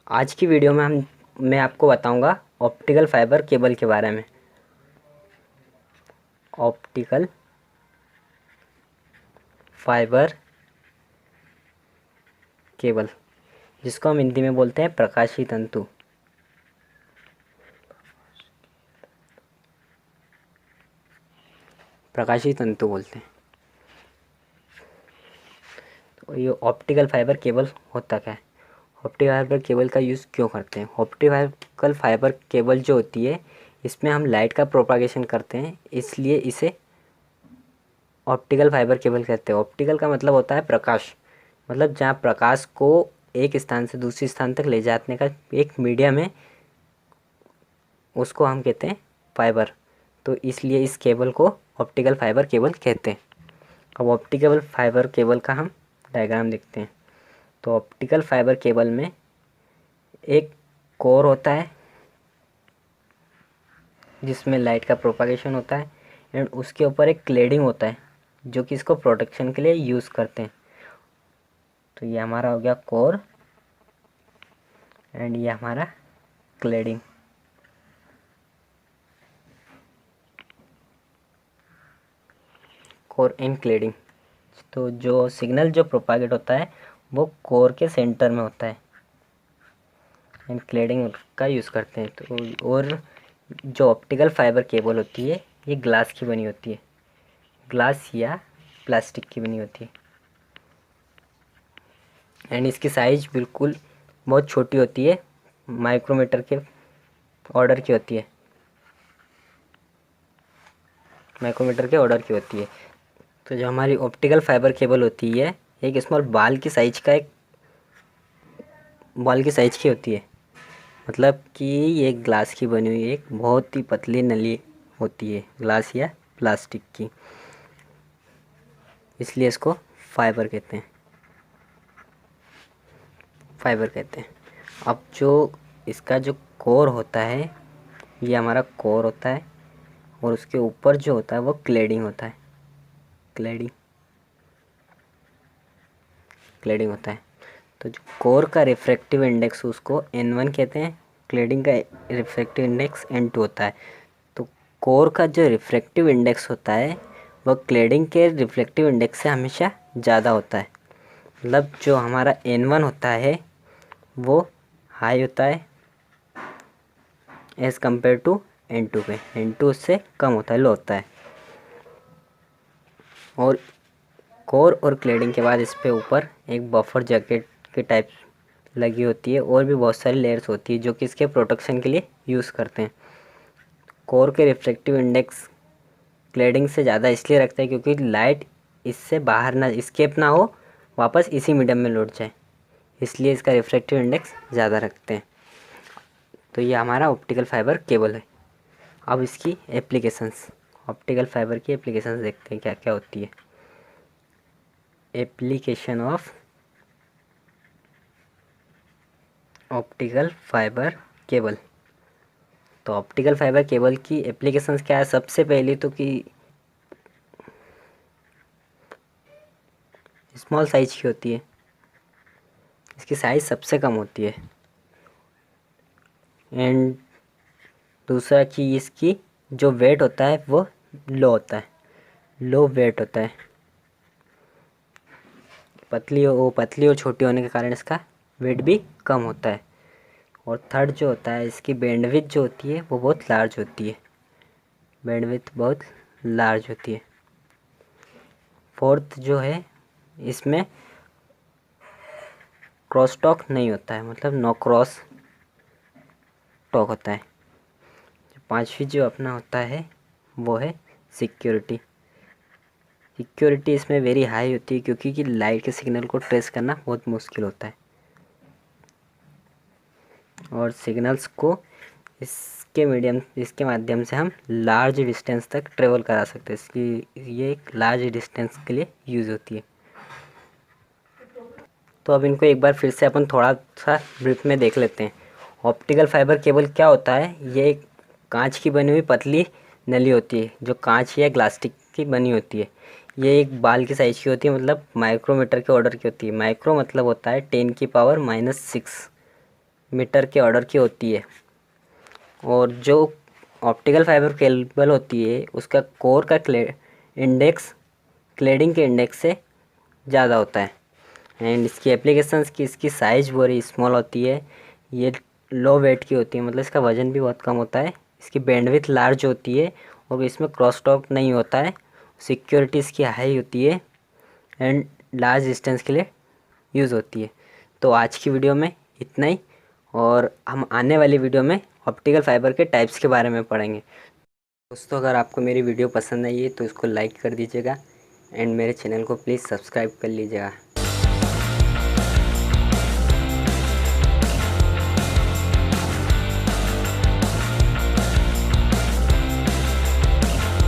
आज की वीडियो में मैं आपको बताऊंगा ऑप्टिकल फाइबर केबल के बारे में। ऑप्टिकल फाइबर केबल, जिसको हम हिंदी में बोलते हैं प्रकाशीय तंतु। प्रकाशीय तंतु बोलते हैं। तो ये ऑप्टिकल फाइबर केबल होता क्या है? ऑप्टिकल फाइबर केबल का यूज़ क्यों करते हैं? ऑप्टिकल फाइबर केबल जो होती है, इसमें हम लाइट का प्रोपागेशन करते हैं, इसलिए इसे ऑप्टिकल फाइबर केबल कहते हैं। ऑप्टिकल का मतलब होता है प्रकाश, मतलब जहाँ प्रकाश को एक स्थान से दूसरे स्थान तक ले जाने का एक मीडियम है, उसको हम कहते हैं फाइबर। तो इसलिए इस केबल को ऑप्टिकल फाइबर केबल कहते हैं। अब ऑप्टिकल फाइबर केबल का हम डायग्राम देखते हैं। तो ऑप्टिकल फाइबर केबल में एक कोर होता है जिसमें लाइट का प्रोपागेशन होता है, एंड उसके ऊपर एक क्लेडिंग होता है जो कि इसको प्रोटेक्शन के लिए यूज़ करते हैं। तो ये हमारा हो गया कोर, एंड ये हमारा क्लेडिंग। Core and cladding. तो जो सिग्नल जो प्रोपागेट होता है वो कोर के सेंटर में होता है, एंड क्लेडिंग का यूज़ करते हैं। तो और जो ऑप्टिकल फाइबर केबल होती है ये ग्लास की बनी होती है, ग्लास या प्लास्टिक की बनी होती है, एंड इसकी साइज बिल्कुल बहुत छोटी होती है, माइक्रोमीटर के ऑर्डर की होती है, माइक्रोमीटर के ऑर्डर की होती है। तो जो हमारी ऑप्टिकल फाइबर केबल होती है एक स्मॉल बाल की साइज का, एक बाल की साइज की होती है, मतलब कि ये ग्लास की बनी हुई एक बहुत ही पतली नली होती है, ग्लास या प्लास्टिक की, इसलिए इसको फाइबर कहते हैं, फाइबर कहते हैं। अब जो इसका जो कोर होता है, ये हमारा कोर होता है, और उसके ऊपर जो होता है वो क्लेडिंग होता है, क्लेडिंग क्लेडिंग होता है। तो जो कोर का रिफ्रैक्टिव इंडेक्स उसको N1 कहते हैं, क्लेडिंग का रिफ्रैक्टिव इंडेक्स N2 होता है। तो कोर का जो रिफ्रैक्टिव इंडेक्स होता है वह क्लेडिंग के रिफ्लेक्टिव इंडेक्स से हमेशा ज़्यादा होता है, मतलब जो हमारा N1 होता है वो हाई होता है एज़ कम्पेयर टू N2 पे, N2 उससे कम होता है, लो होता है। और कोर और क्लेडिंग के बाद इस पे ऊपर एक बफर जैकेट के टाइप लगी होती है, और भी बहुत सारी लेयर्स होती है जो कि इसके प्रोटेक्शन के लिए यूज़ करते हैं। कोर के रिफ्लेक्टिव इंडेक्स क्लेडिंग से ज़्यादा इसलिए रखते हैं क्योंकि लाइट इससे बाहर ना इस्केप ना हो, वापस इसी मीडियम में लौट जाए, इसलिए इसका रिफ्लेक्टिव इंडेक्स ज़्यादा रखते हैं। तो ये हमारा ऑप्टिकल फाइबर केबल है। अब इसकी एप्लीकेशंस, ऑप्टिकल फाइबर की एप्लीकेशंस देखते हैं क्या क्या होती है। Application of optical fibre cable. तो ऑप्टिकल फाइबर केबल की एप्लीकेशंस क्या है? सबसे पहली तो कि स्मॉल साइज की होती है, इसकी साइज़ सबसे कम होती है, एंड दूसरा कि इसकी जो वेट होता है वो लो होता है, लो वेट होता है। पतली और छोटी होने के कारण इसका वेट भी कम होता है। और थर्ड जो होता है इसकी बैंडविड्थ जो होती है वो बहुत लार्ज होती है, बैंडविड्थ बहुत लार्ज होती है। फोर्थ जो है इसमें क्रॉस टॉक नहीं होता है, मतलब नो क्रॉस टॉक होता है। पांचवी जो अपना होता है वो है सिक्योरिटी। सिक्योरिटी इसमें वेरी हाई होती है क्योंकि कि लाइट के सिग्नल को ट्रेस करना बहुत मुश्किल होता है, और सिग्नल्स को इसके माध्यम से हम लार्ज डिस्टेंस तक ट्रेवल करा सकते हैं, इसकी ये एक लार्ज डिस्टेंस के लिए यूज़ होती है। तो अब इनको एक बार फिर से अपन थोड़ा सा ब्रीफ में देख लेते हैं। ऑप्टिकल फाइबर केबल क्या होता है? ये एक कांच की बनी हुई पतली नली होती है जो कांच या ग्लास्टिक की बनी होती है। ये एक बाल की साइज़ की होती है, मतलब माइक्रोमीटर के ऑर्डर की होती है। माइक्रो मतलब होता है 10⁻⁻⁶, मीटर के ऑर्डर की होती है। और जो ऑप्टिकल फाइबर केबल होती है उसका कोर का इंडेक्स क्लेडिंग के इंडेक्स से ज़्यादा होता है। एंड इसकी एप्लीकेशंस की इसकी साइज़ बड़ी स्मॉल होती है। ये लो वेट की होती है, मतलब इसका वज़न भी बहुत कम होता है। इसकी बैंडविड्थ लार्ज होती है और इसमें क्रॉस टॉक नहीं होता है। सिक्योरिटी इसकी हाई होती है एंड लार्ज डिस्टेंस के लिए यूज़ होती है। तो आज की वीडियो में इतना ही, और हम आने वाली वीडियो में ऑप्टिकल फाइबर के टाइप्स के बारे में पढ़ेंगे। दोस्तों, अगर आपको मेरी वीडियो पसंद आई है तो इसको लाइक कर दीजिएगा एंड मेरे चैनल को प्लीज़ सब्सक्राइब कर लीजिएगा।